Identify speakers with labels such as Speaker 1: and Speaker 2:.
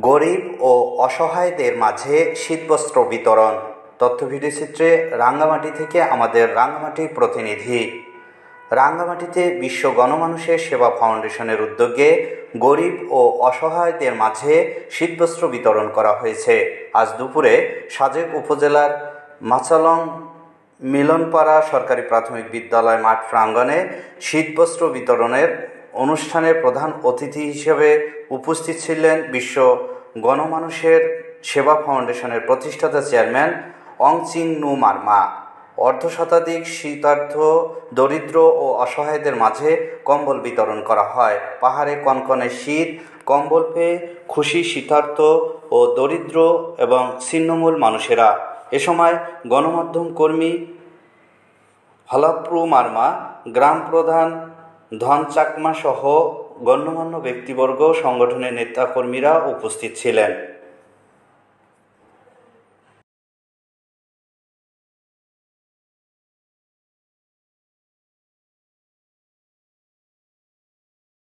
Speaker 1: গরিব ও অসহায়দের মাঝে শীতবস্ত্র বিতরণ। তথ্য ভিডিওচিত্রে রাঙ্গামাটি থেকে আমাদের রাঙ্গামাটি প্রতিনিধি। রাঙ্গামাটিতে বিশ্ব গণমানুষের সেবা ফাউন্ডেশনের উদ্যোগে গরিব ও অসহায়দের মাঝে শীতবস্ত্র বিতরণ করা হয়েছে। আজ দুপুরে সাজেক উপজেলার মাচালং মিলনপাড়া সরকারি প্রাথমিক বিদ্যালয় মাঠ প্রাঙ্গণে শীতবস্ত্র বিতরণের অনুষ্ঠানে প্রধান অতিথি হিসেবে উপস্থিত ছিলেন বিশ্ব গণমানুষের সেবা ফাউন্ডেশনের প্রতিষ্ঠাতা চেয়ারম্যান অং চিং নু মারমা। অর্ধশতাধিক শীতার্থ দরিদ্র ও অসহায়দের মাঝে কম্বল বিতরণ করা হয়। পাহাড়ে কনকনে শীত, কম্বল পেয়ে খুশি শীতার্থ ও দরিদ্র এবং ছিন্নমূল মানুষেরা। এ সময় গণমাধ্যম কর্মী হলাপ্রু মারমা, গ্রাম প্রধান ধন চাকমা সহ গণ্যমান্য ব্যক্তিবর্গ, সংগঠনের নেতাকর্মীরা উপস্থিত ছিলেন।